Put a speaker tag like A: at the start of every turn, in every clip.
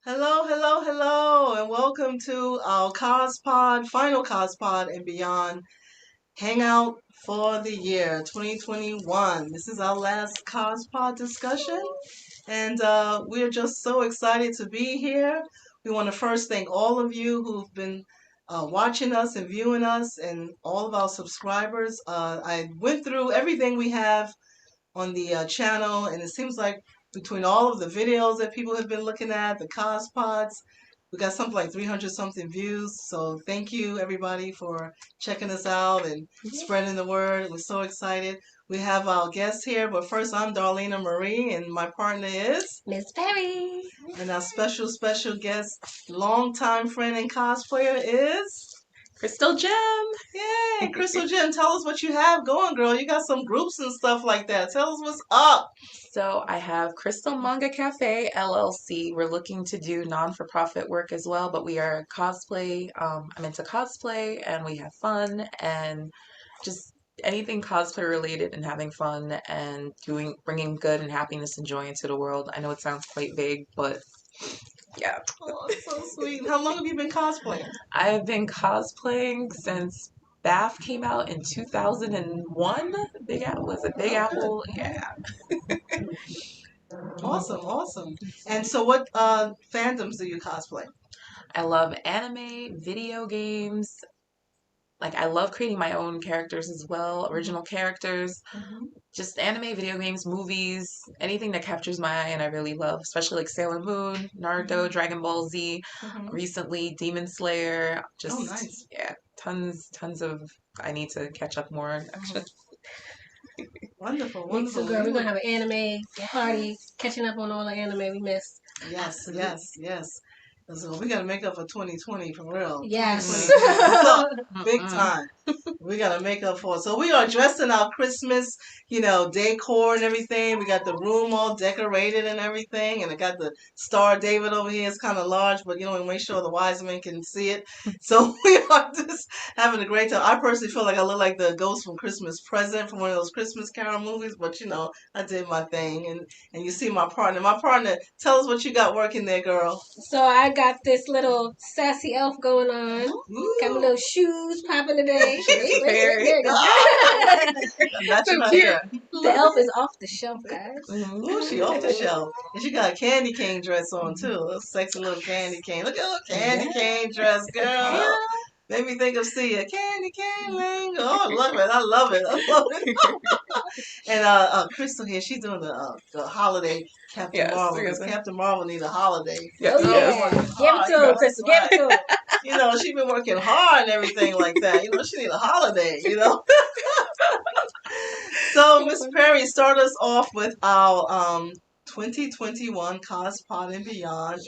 A: Hello, hello, hello, and welcome to our Cospod, final Cospod and beyond hangout for the year 2021. This is our last Cospod discussion, and we're just so excited to be here. We want to first thank all of you who've been watching us and viewing us, and all of our subscribers. I went through everything we have on the channel, and it seems like between all of the videos that people have been looking at, the Cospods, we got something like 300 something views. So thank you everybody for checking us out and spreading the word. We're so excited. We have our guests here, but first I'm Darlena Marie and my partner is
B: Miss Perry.
A: And our special guest, longtime friend and cosplayer is
C: Crystal Gem.
A: Yay, Crystal Gem, tell us what you have going, girl. You got some groups and stuff like that. Tell us what's up.
C: So I have Crystal Manga Cafe, LLC. We're looking to do non-for-profit work as well, but we are cosplay. I'm into cosplay and we have fun and just anything cosplay related and having fun and bringing good and happiness and joy into the world. I know it sounds quite vague, but yeah.
A: Oh, it's so sweet. How long have you been cosplaying?
C: I've been cosplaying since Bath came out in 2001. Big Apple was it Big Apple? Yeah.
A: Awesome. And so what fandoms do you cosplay?
C: I love anime, video games. Like I love creating my own characters as well, original characters. Just anime, video games, movies, anything that captures my eye and I really love, especially like Sailor Moon, Naruto, Dragon Ball Z, recently Demon Slayer. Just
A: nice.
C: Yeah, tons of I need to catch up more.
A: Wonderful.
B: So girl, we're gonna have an anime party, catching up on all the anime we missed.
A: Yes. So we gotta make up for 2020 for real.
B: Yes.
A: Big time. We gotta make up for it. So we are dressed in our Christmas, decor and everything. We got the room all decorated and everything, and I got the Star of David over here. It's kind of large, but we make sure the wise men can see it. So we are just having a great time. I personally feel like I look like the ghost from Christmas Present from one of those Christmas Carol movies, but I did my thing, and you see my partner. My partner, tell us what you got working there, girl.
B: So I got this little sassy elf going on.
A: Ooh.
B: Got my little shoes popping today. There you go.
A: That's
B: So
A: right
B: cute.
A: here.
B: The elf is off the shelf, guys.
A: Ooh, she off the shelf. And she got a candy cane dress on, too. A sexy little candy cane. Look at her candy cane dress, girl. Made me think of Sia. Candy cane ring. Oh, I love it. And Crystal here, she's doing the holiday Captain Marvel. Because Captain Marvel needs a holiday.
B: Give it to him, Crystal. Give it to him.
A: She's been working hard and everything like that. She need a holiday, So, Miss Perry, start us off with our 2021 Cospod and Beyond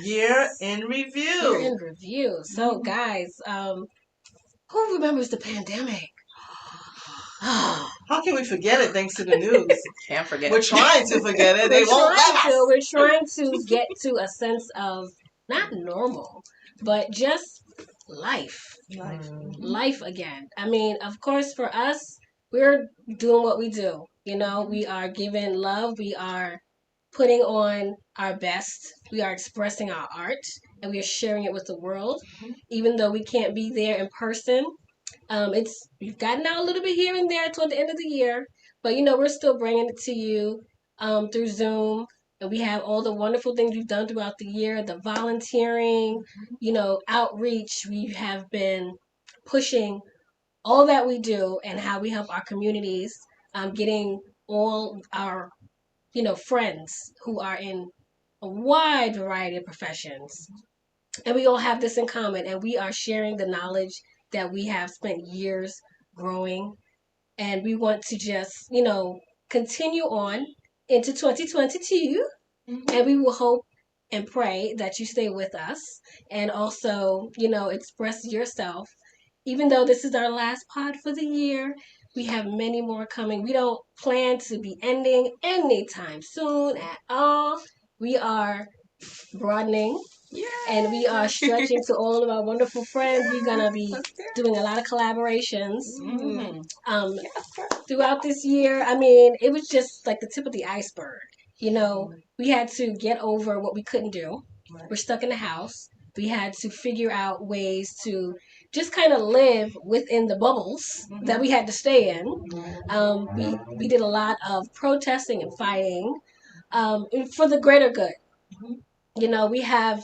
A: Year in Review.
B: Year in Review. So, guys, who remembers the pandemic?
A: How can we forget it thanks to the news?
C: Can't forget.
A: We're trying to forget it. They won't let us.
B: We're trying to get to a sense of not normal, but just life. Life again. I mean, of course, for us, we're doing what we do. We are giving love. We are putting on our best. We are expressing our art, and we are sharing it with the world, even though we can't be there in person. We've gotten out a little bit here and there toward the end of the year, but we're still bringing it to you through Zoom, and we have all the wonderful things we've done throughout the year, the volunteering, outreach. We have been pushing all that we do and how we help our communities, getting all our friends who are in a wide variety of professions, and we all have this in common, and we are sharing the knowledge that we have spent years growing, and we want to just, continue on into 2022, and we will hope and pray that you stay with us and also, express yourself. Even though this is our last pod for the year, we have many more coming. We don't plan to be ending anytime soon at all. We are broadening. Yay. And we are stretching to all of our wonderful friends. We're going to be doing a lot of collaborations throughout this year. I mean, it was just like the tip of the iceberg. We had to get over what we couldn't do. We're stuck in the house. We had to figure out ways to just kind of live within the bubbles that we had to stay in. We did a lot of protesting and fighting for the greater good. We have,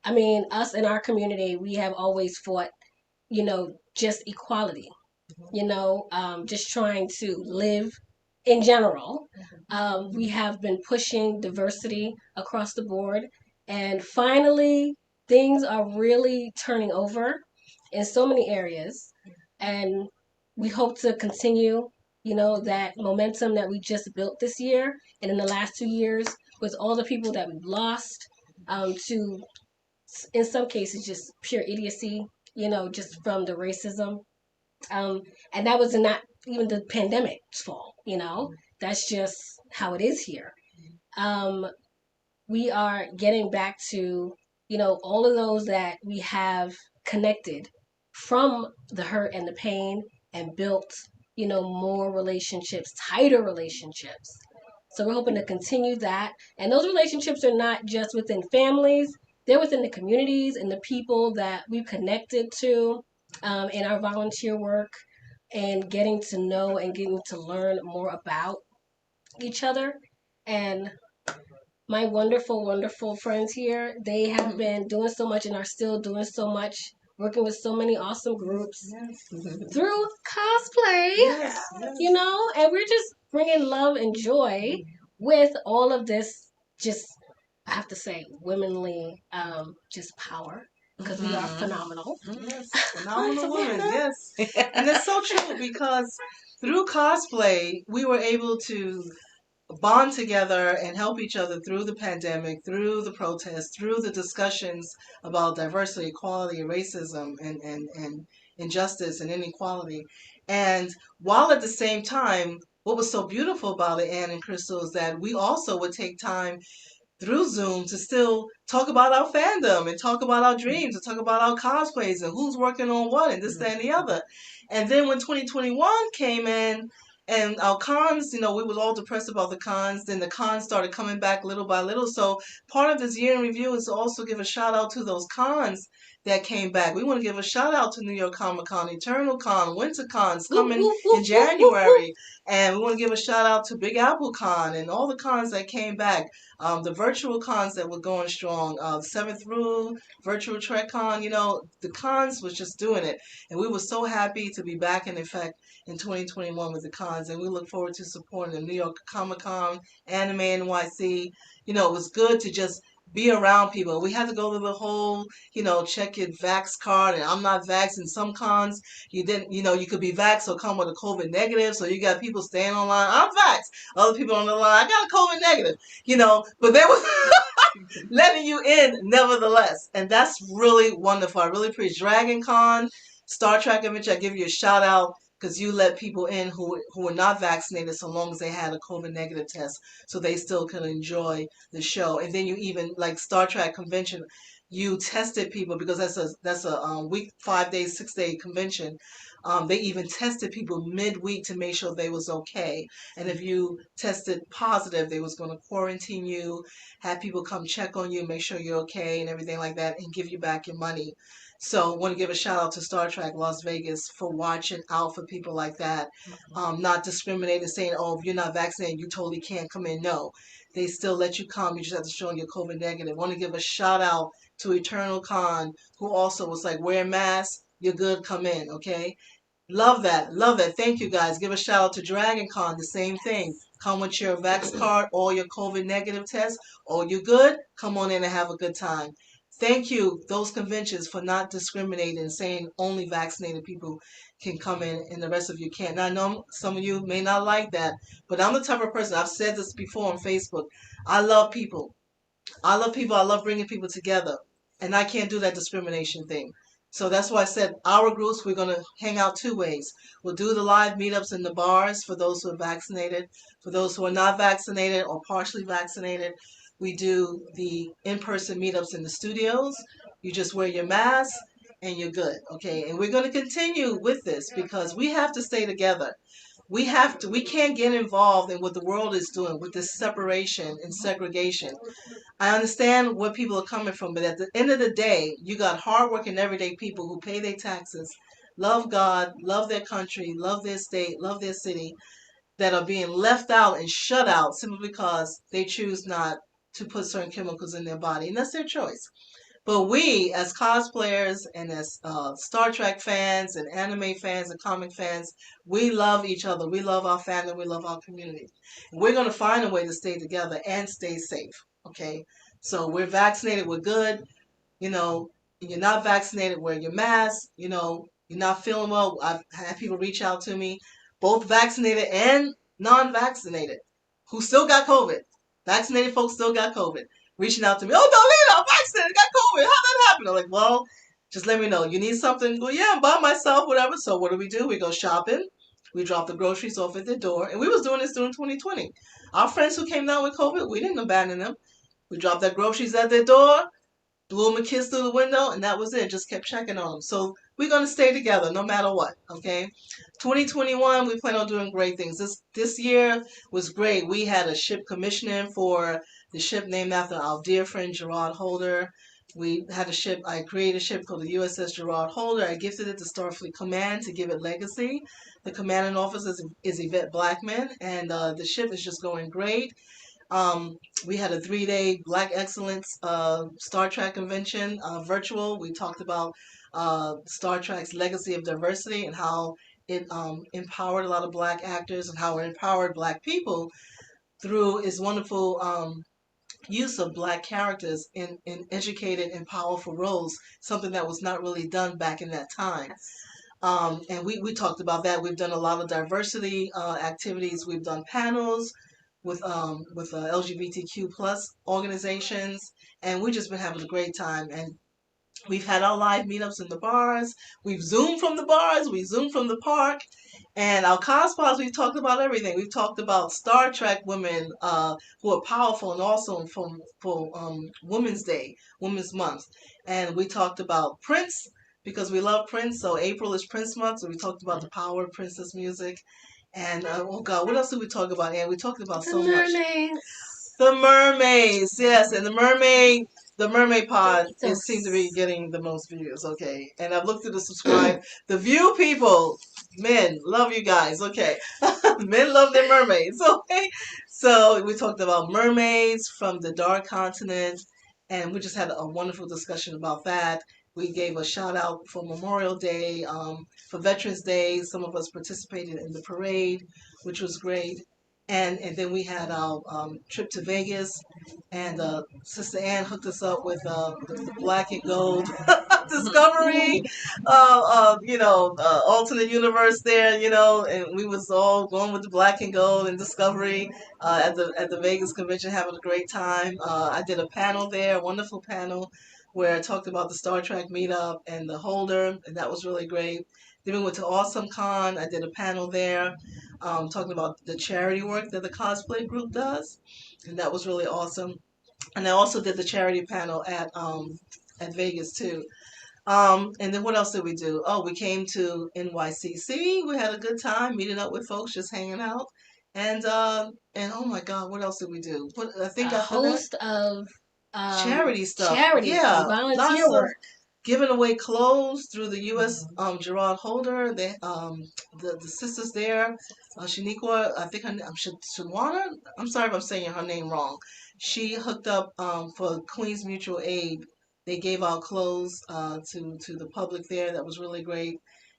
B: us in our community, we have always fought, just equality, just trying to live in general. We have been pushing diversity across the board. And finally, things are really turning over in so many areas. And we hope to continue, that momentum that we just built this year and in the last 2 years with all the people that we've lost to, in some cases, just pure idiocy, just from the racism. And that was not even the pandemic's fault, That's just how it is here. We are getting back to, all of those that we have connected from the hurt and the pain and built, more relationships, tighter relationships. So we're hoping to continue that. And those relationships are not just within families, they're within the communities and the people that we've connected to in our volunteer work and getting to know and getting to learn more about each other. And my wonderful, wonderful friends here, they have been doing so much and are still doing so much, working with so many awesome groups through cosplay, and we're just bringing love and joy with all of this, just, I have to say, womanly, just power, because we are phenomenal.
A: Yes, phenomenal women, yes. And it's so true, because through cosplay, we were able to bond together and help each other through the pandemic, through the protests, through the discussions about diversity, equality, racism, and injustice and inequality. And while at the same time, what was so beautiful about it, Anne and Crystal, is that we also would take time through Zoom to still talk about our fandom and talk about our dreams and talk about our cosplays and who's working on what and this, that, and the other. And then when 2021 came in and our cons, we were all depressed about the cons, then the cons started coming back little by little. So part of this year in review is to also give a shout out to those cons that came back. We want to give a shout out to New York Comic Con, Eternal Con, Winter Cons coming in January. And we want to give a shout out to Big Apple Con and all the cons that came back. The virtual cons that were going strong, Seventh Rule, Virtual Trek Con, the cons was just doing it. And we were so happy to be back in effect in 2021 with the cons. And we look forward to supporting the New York Comic Con, Anime NYC. It was good to just be around people. We had to go through the whole, check your vax card, and I'm not vaxxed. In some cons, you didn't, you could be vaxxed or come with a COVID negative. So you got people staying online. I'm vaxxed. Other people on the line, I got a COVID negative, but they were letting you in nevertheless. And that's really wonderful. I really appreciate Dragon Con, Star Trek Adventure. I give you a shout out, because you let people in who were not vaccinated so long as they had a COVID negative test, so they still could enjoy the show. And then you even, like Star Trek convention, you tested people, because that's a week, 5 days, 6 day convention. They even tested people midweek to make sure they was okay. And if you tested positive, they was going to quarantine you, have people come check on you, make sure you're okay and everything like that, and give you back your money. So I want to give a shout out to Star Trek Las Vegas for watching out for people like that. Not discriminating, saying, oh, if you're not vaccinated, you totally can't come in. No, they still let you come. You just have to show your COVID negative. I want to give a shout out to Eternal Con, who also was like, wear a mask, you're good, come in, okay? Love that. Love that. Thank you, guys. Give a shout out to Dragon Con, the same thing. Come with your vax card or your COVID negative test. Oh, you good? Come on in and have a good time. thank you, those conventions, for not discriminating and saying only vaccinated people can come in and the rest of you can't. Now, I know some of you may not like that, but I'm the type of person, I've said this before on Facebook, I love people. I love people. I love bringing people together. And I can't do that discrimination thing. So that's why I said our groups, we're going to hang out two ways. We'll do the live meetups in the bars for those who are vaccinated. For those who are not vaccinated or partially vaccinated, we do the in-person meetups in the studios. You just wear your mask and you're good. Okay. And we're going to continue with this because we have to stay together. We can't get involved in what the world is doing with this separation and segregation. I understand where people are coming from, but at the end of the day, you got hardworking everyday people who pay their taxes, love God, love their country, love their state, love their city, that are being left out and shut out simply because they choose not to put certain chemicals in their body, and that's their choice. But we, as cosplayers and as Star Trek fans and anime fans and comic fans, we love each other. We love our family. We love our community. We're going to find a way to stay together and stay safe. Okay? So we're vaccinated. We're good. You know, you're not vaccinated, wear your mask. You're not feeling well. I've had people reach out to me, both vaccinated and non-vaccinated, who still got COVID. Vaccinated folks still got COVID, reaching out to me. Oh, Darlene, I'm vaccinated, got COVID. How that happen? I'm like, well, just let me know. You need something? Well, yeah, I'm by myself, whatever. So what do? We go shopping. We drop the groceries off at the door, and we was doing this during 2020. Our friends who came down with COVID, we didn't abandon them. We dropped their groceries at their door, blew him a kiss through the window, and that was it. Just kept checking on him. So we're gonna stay together no matter what. Okay. 2021, we plan on doing great things. This year was great. We had a ship commissioning for the ship named after our dear friend Gerard Holder. We had a ship. I created a ship called the USS Gerard Holder. I gifted it to Starfleet Command to give it legacy. The commanding officer is Yvette Blackman, and the ship is just going great. Um, we had a 3-day Black Excellence Star Trek convention, virtual. We talked about Star Trek's legacy of diversity and how it empowered a lot of Black actors and how it empowered Black people through its wonderful use of Black characters in educated and powerful roles, something that was not really done back in that time. And we talked about that. We've done a lot of diversity activities. We've done panels with LGBTQ plus organizations, and we've just been having a great time. And we've had our live meetups in the bars. We've zoomed from the bars. We zoomed from the park. And our Cospods, we've talked about everything. We've talked about Star Trek women who are powerful, and also for Women's Day, Women's Month. And we talked about Prince because we love Prince. So April is Prince Month. So we talked about the power of Princess music. And oh God, what else did we talk about? And we talked about so much.
B: Mermaids.
A: The mermaids, yes, and the mermaid pod, it seems to be getting the most views. Okay, and I've looked at the subscribe, the view people, men love you guys. Okay, men love their mermaids. Okay, so we talked about mermaids from the dark continent, and we just had a wonderful discussion about that. We gave a shout out for Memorial Day, for Veterans Day. Some of us participated in the parade, which was great. And then we had our trip to Vegas, and Sister Ann hooked us up with the black and gold discovery, alternate universe there, and we was all going with the black and gold and discovery at the Vegas convention, having a great time. I did a panel there, a wonderful panel, where I talked about the Star Trek meetup and the holder, and that was really great. Then we went to Awesome Con. I did a panel there, talking about the charity work that the cosplay group does, and that was really awesome. And I also did the charity panel at Vegas too. And then what else did we do? Oh, we came to NYCC. We had a good time meeting up with folks, just hanging out. And oh my God, what else did we do? I think
B: A
A: after that,
B: host of
A: charity stuff.
B: charities
A: Yeah,
B: and volunteer
A: lots of
B: work.
A: giving away clothes through the U.S. Gerard Holder. The sisters there, Shaniqua, I think Shawana. I'm sorry if I'm saying her name wrong. She hooked up for Queens Mutual Aid. They gave out clothes to the public there. That was really great.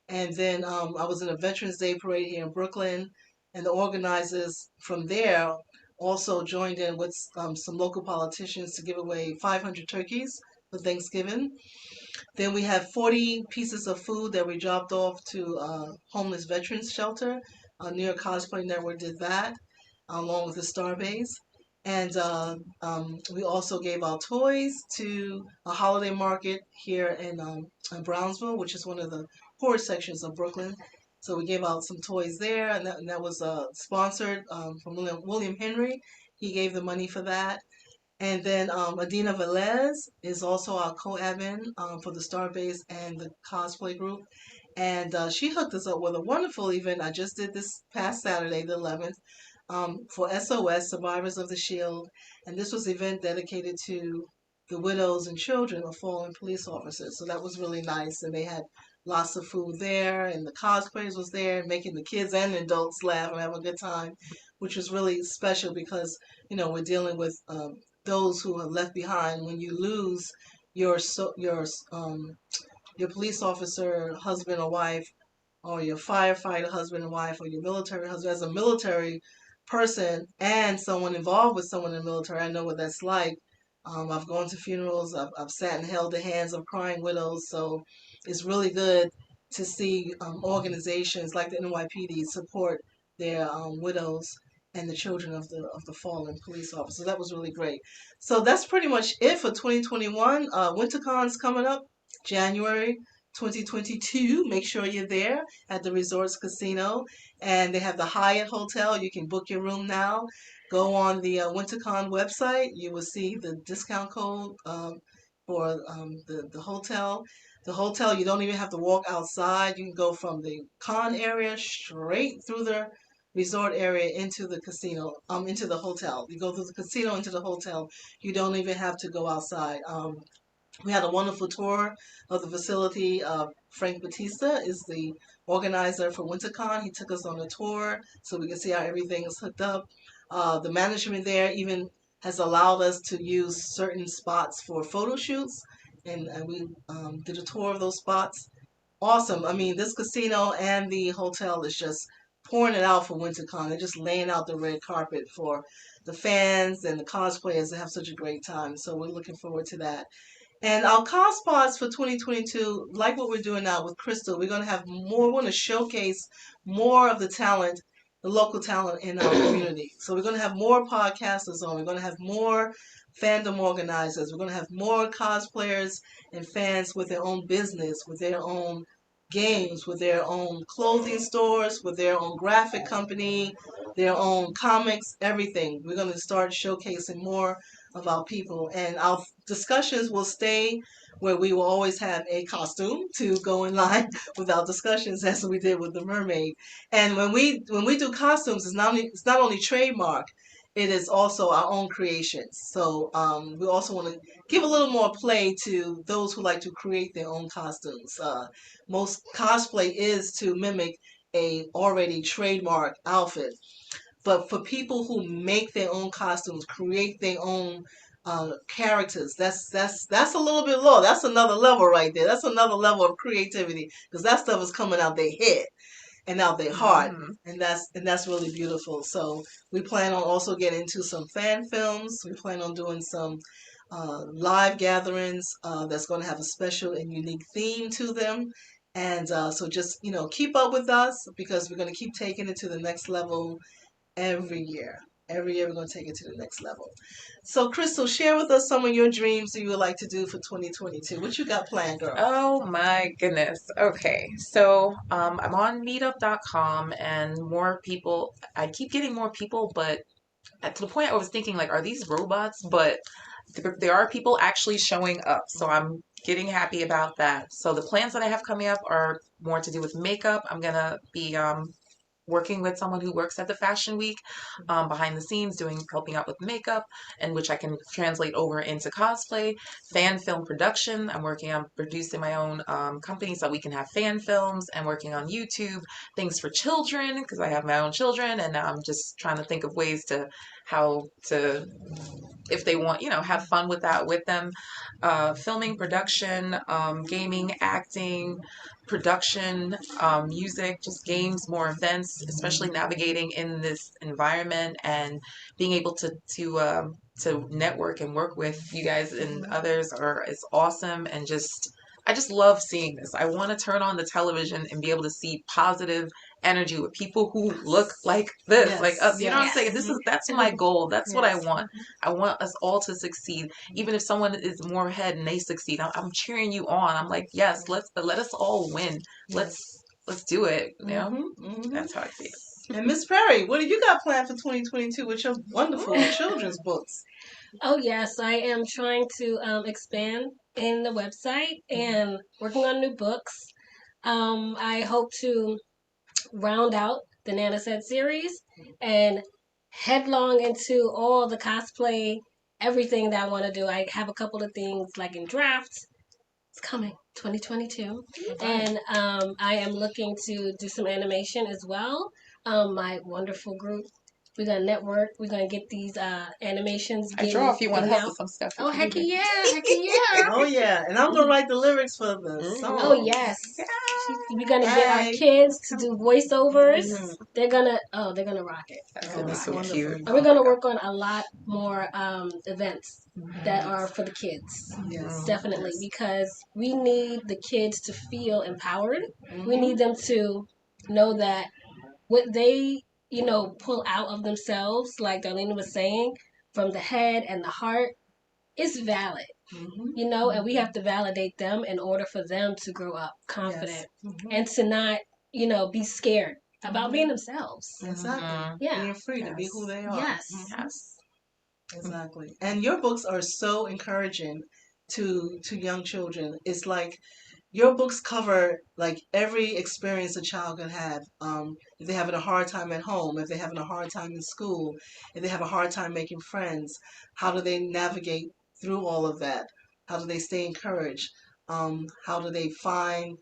A: And then I was in a Veterans Day parade here in Brooklyn, and the organizers from there also joined in with some local politicians to give away 500 turkeys for Thanksgiving. Then we have 40 pieces of food that we dropped off to homeless veterans shelter. New York Cosplay Network did that along with the Starbase. And we also gave out toys to a holiday market here in Brownsville, which is one of the poor sections of Brooklyn. So we gave out some toys there, and that was sponsored from William Henry. He gave the money for that. And then Adina Velez is also our co-admin for the Starbase and the cosplay group. And she hooked us up with a wonderful event I just did this past Saturday, the 11th, for SOS, Survivors of the Shield. And this was an event dedicated to the widows and children of fallen police officers. So that was really nice. And they had lots of food there, and the cosplayers was there, making the kids and adults laugh and have a good time, which was really special because, we're dealing with those who are left behind when you lose your your police officer husband or wife, or your firefighter husband and wife, or your military husband. As a military person and someone involved with someone in the military, I know what that's like. I've gone to funerals. I've sat and held the hands of crying widows. So it's really good to see organizations like the NYPD support their widows and the children of the fallen police officers. That was really great. So that's pretty much it for 2021. WinterCon's coming up January 2022. Make sure you're there at the Resorts Casino, and they have the Hyatt Hotel. You can book your room now. Go on the WinterCon website. You will see the discount code for the hotel. The hotel, you don't even have to walk outside. You can go from the con area straight through the resort area into the casino, into the hotel. You go through the casino into the hotel. You don't even have to go outside. We had a wonderful tour of the facility. Frank Batista is the organizer for WinterCon. He took us on a tour so we could see how everything is hooked up. The management there even has allowed us to use certain spots for photo shoots, and we did a tour of those spots. Awesome. I mean, this casino and the hotel is just pouring it out for WinterCon. They're just laying out the red carpet for the fans and the cosplayers to have such a great time. So we're looking forward to that. And our Cospod for 2022, like what we're doing now with Crystal, we're going to have more, we want to showcase more of the talent, the local talent in our community. So we're going to have more podcasters on. We're going to have more fandom organizers. We're going to have more cosplayers and fans with their own business, with their own games, with their own clothing stores, with their own graphic company, their own comics, everything. We're going to start showcasing more of our people, and our discussions will stay where we will always have a costume to go in line with our discussions, as we did with the mermaid. And when we do costumes, it's not only trademark, it is also our own creations. So we also want to give a little more play to those who like to create their own costumes. Most cosplay is to mimic a already trademark outfit, but for people who make their own costumes, create their own characters, that's a little bit low. That's another level right there. That's another level of creativity, because that stuff is coming out their head and out their heart, and that's really beautiful. So we plan on also getting into some fan films. We plan on doing some live gatherings that's going to have a special and unique theme to them. And so just keep up with us, because we're going to keep taking it to the next level every year. Every year we're going to take it to the next level. So, Crystal, share with us some of your dreams that you would like to do for 2022. What you got planned, girl?
C: Oh my goodness. Okay. So, I'm on meetup.com, and more people, I keep getting more people, but to the point I was thinking, like, are these robots? But there are people actually showing up. So I'm getting happy about that. So the plans that I have coming up are more to do with makeup. I'm going to be working with someone who works at the Fashion Week behind the scenes, helping out with makeup, and which I can translate over into cosplay. Fan film production. I'm working on producing my own company so we can have fan films, and working on YouTube things for children, because I have my own children, and now I'm just trying to think of ways to how to, if they want, have fun with that with them. Filming, production, gaming, acting, production, music, just games, more events, especially navigating in this environment and being able to to network and work with you guys and others is awesome, and I just love seeing this. I want to turn on the television and be able to see positive energy with people who look like this,
A: Yes.
C: like us. You know what I'm
B: Yes.
C: saying? That's my goal. That's what I
A: Yes.
C: want. I want us all to succeed. Even if someone is more ahead and they succeed, I'm cheering you on. I'm like, yes, let us all win. Let's do it. You know, that's how I see it.
A: And Miss Perry, what do you got planned for 2022 with your wonderful children's books?
B: Oh yes, I am trying to expand in the website and working on new books. I hope to round out the Nana Said series and headlong into all the cosplay, everything that I want to do. I have a couple of things like in drafts. It's coming 2022, and I am looking to do some animation as well. My wonderful group. We're gonna network. We're gonna get these animations
C: I draw if you want
B: getting
C: help
B: out.
C: with some stuff.
B: Oh heck yeah, heck yeah!
A: Oh yeah, and I'm gonna write the lyrics for the song.
B: Oh yes, we're gonna get our
A: Hey.
B: kids to do voiceovers. They're gonna rock it.
C: That's
B: They're
C: gonna be
B: gonna
C: so
B: rock it.
C: cute.
B: And we're gonna work on a lot more events that are for the kids.
A: Yes.
B: Definitely,
A: Yes.
B: because we need the kids to feel empowered.
A: Mhm.
B: We need them to know that what they, pull out of themselves, like Darlene was saying, from the head and the heart, is valid. And we have to validate them in order for them to grow up confident and to not, be scared about being themselves.
A: Exactly.
B: Yeah.
A: Being free to be who they are.
B: Yes.
C: Yes.
A: Exactly. And your books are so encouraging to young children. It's like your books cover like every experience a child can have. If they're having a hard time at home, if they're having a hard time in school, if they have a hard time making friends, how do they navigate through all of that? How do they stay encouraged? How do they find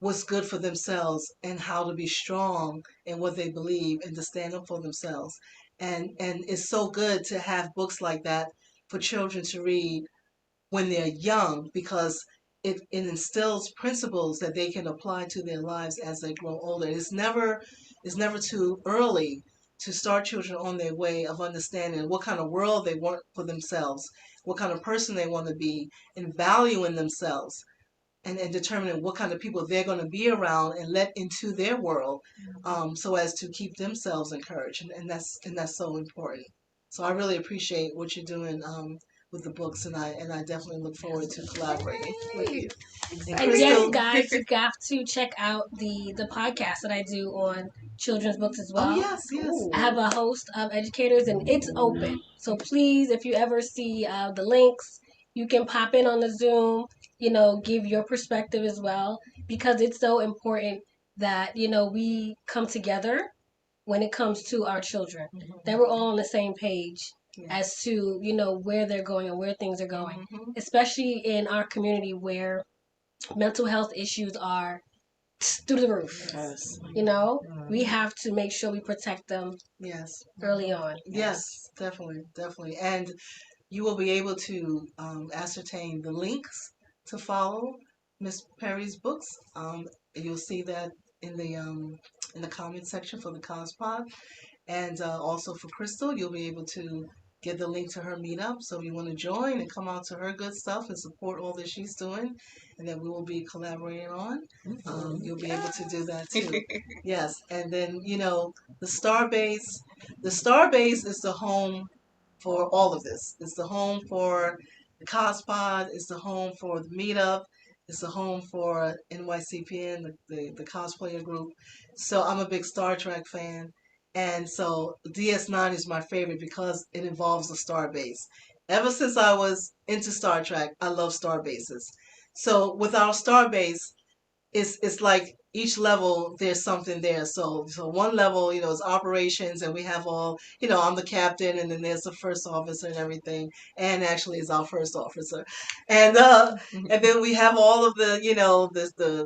A: what's good for themselves and how to be strong in what they believe and to stand up for themselves. And it's so good to have books like that for children to read when they're young because it instills principles that they can apply to their lives as they grow older. It's never too early to start children on their way of understanding what kind of world they want for themselves, what kind of person they want to be, and valuing themselves and determining what kind of people they're going to be around and let into their world, so as to keep themselves encouraged, and that's so important. So I really appreciate what you're doing with the books, and I definitely look forward to collaborating with you. And
B: And yes,
A: Crystal,
B: guys, you have to check out the podcast that I do on children's books as
A: oh
B: well.
A: yes, yes,
B: I have a host of educators, and it's open. So please, if you ever see the links, you can pop in on the Zoom. Give your perspective as well, because it's so important that we come together when it comes to our children. That we're all on the same page as to where they're going and where things are going, especially in our community where mental health issues are through the roof.
A: yes,
B: We have to make sure we protect them
A: yes,
B: early on.
A: yes, definitely, definitely, and you will be able to ascertain the links to follow Miss Perry's books. You'll see that in the comment section for the Cospod, and also for Crystal, you'll be able to get the link to her meetup. So if you want to join and come out to her good stuff and support all that she's doing, and that we will be collaborating on, you'll be able to do that too. Yes, and then the Starbase. The Starbase is the home for all of this. It's the home for the Cospod. It's the home for the meetup. It's the home for NYCPN, the cosplayer group. So I'm a big Star Trek fan. And so DS9 is my favorite because it involves the star base. Ever since I was into Star Trek, I love star bases. So with our star base, it's like each level there's something there. So one level, is operations, and we have all, I'm the captain, and then there's the first officer and everything, and actually is our first officer, and then we have all of the,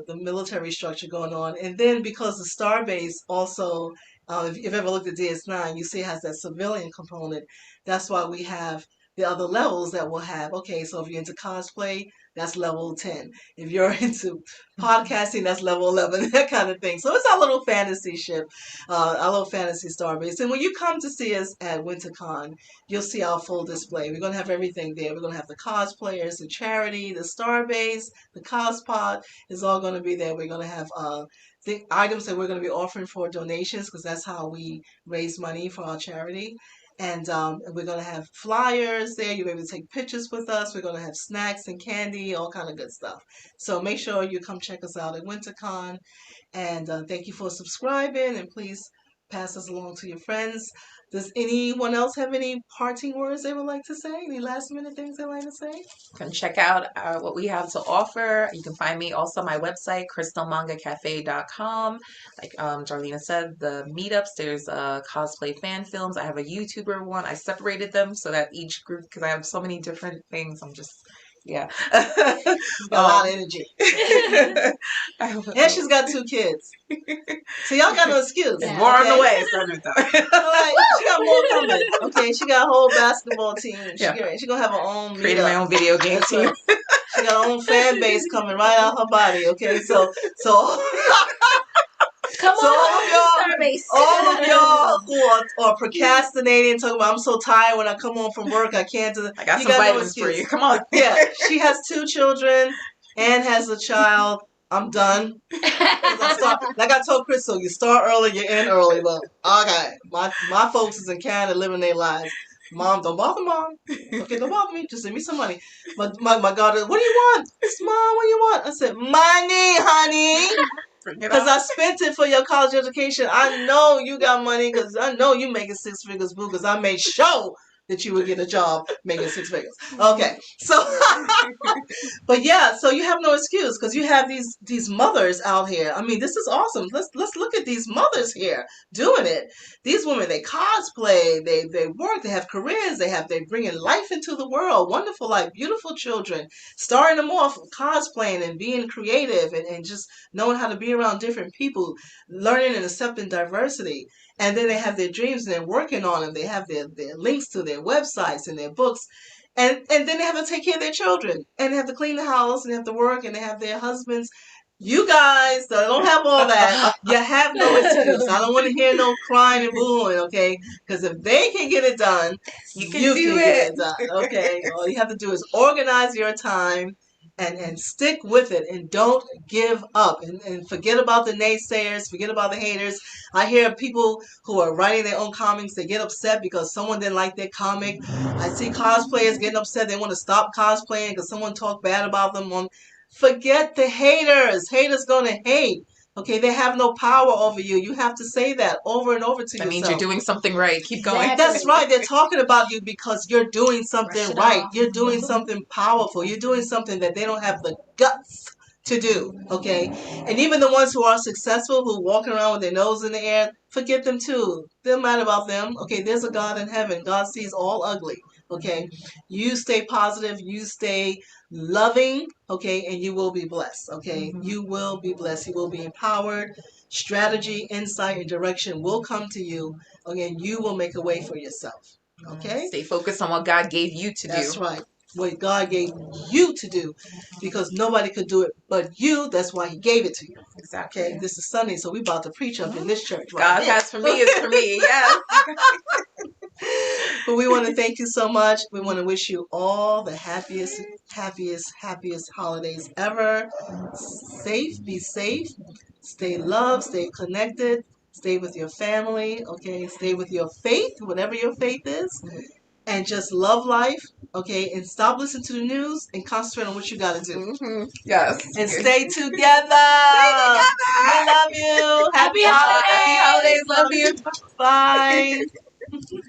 A: the military structure going on, and then because the Starbase also, if you've ever looked at DS9, you see it has that civilian component. That's why we have the other levels that we'll have. Okay, so if you're into cosplay, that's level 10. If you're into podcasting, that's level 11, that kind of thing. So it's our little fantasy ship, our little fantasy Starbase. And when you come to see us at WinterCon, you'll see our full display. We're going to have everything there. We're going to have the cosplayers, the charity, the Starbase, the Cospod is all going to be there. We're going to have the items that we're going to be offering for donations because that's how we raise money for our charity. And we're going to have flyers there. You'll be able to take pictures with us. We're going to have snacks and candy, all kind of good stuff. So make sure you come check us out at WinterCon. And thank you for subscribing. And please pass us along to your friends. Does anyone else have any parting words they would like to say? Any last minute things they'd like to say?
C: You can check out what we have to offer. You can find me also on my website, crystalmangacafe.com. Like Jarlena said, the meetups, there's cosplay fan films. I have a YouTuber one. I separated them so that each group, because I have so many different things, I'm just, yeah.
A: A lot of energy. And she's got 2 kids. So y'all got no excuse.
C: There's more on the way.
A: She got more coming. Okay, she got a whole basketball team. She gonna have her own
C: creating my own video game team.
A: She got her own fan base coming right out her body. Okay, so
B: Come
A: so
B: on,
A: all of y'all who are procrastinating, talking about I'm so tired when I come home from work, I can't do it.
C: I got some vitamins for you. Come on.
A: Yeah, she has 2 children and has a child. I'm done. Like I told Crystal, you start early, you end early. Well, okay, my folks is in Canada living their lives. Mom, don't bother mom. Okay, don't bother me. Just send me some money. My daughter, what do you want? Mom, what do you want? I said, money, honey. Because I spent it for your college education. I know you got money because I know you making 6 figures, boo, because I made sure that you would get a job making 6 figures. Okay, so, but yeah, so you have no excuse because you have these mothers out here. I mean, this is awesome. Let's look at these mothers here doing it. These women, they cosplay, they work, they have careers, they're bringing life into the world, wonderful life, beautiful children, starting them off cosplaying and being creative and just knowing how to be around different people, learning and accepting diversity. And then they have their dreams and they're working on them. They have their links to their websites and their books. And then they have to take care of their children. And they have to clean the house and they have to work and they have their husbands. You guys that don't have all that, you have no excuse. I don't want to hear no crying and booing, okay? Because if they can get it done, you can get it done, okay? All you have to do is organize your time and stick with it and don't give up and forget about the naysayers, forget about the haters. I hear people who are writing their own comics, they get upset because someone didn't like their comic. I see cosplayers getting upset, they want to stop cosplaying because someone talked bad about them. Forget the haters. Haters gonna hate. Okay, they have no power over you. You have to say that over and over to yourself.
C: That means you're doing something right. Keep going.
B: Exactly.
A: That's right. They're talking about you because you're doing something right. You're doing something powerful. You're doing something that they don't have the guts to do. Okay, and even the ones who are successful, who walking around with their nose in the air, forget them too. They're mad about them. Okay, there's a God in heaven. God sees all ugly. Okay, you stay positive. You stay loving. Okay, and you will be blessed. Okay, you will be blessed. You will be empowered. Strategy, insight, and direction will come to you. Okay, and you will make a way for yourself. Okay,
C: stay focused on what God gave you to do.
A: That's right. What God gave you to do, because nobody could do it but you. That's why He gave it to you.
C: Exactly.
A: Okay, this is Sunday, so we about to preach up in this church. Right
C: God
A: here.
C: has for me is for me. Yes.
A: But we want to thank you so much. We want to wish you all the happiest holidays ever. Be safe. Stay loved. Stay connected. Stay with your family. Okay, stay with your faith, whatever your faith is. And just love life, okay? And stop listening to the news and concentrate on what you got to do.
C: Mm-hmm. Yes.
A: And stay together. I love you.
B: Happy holidays.
C: Happy holidays. Love you.
A: Bye.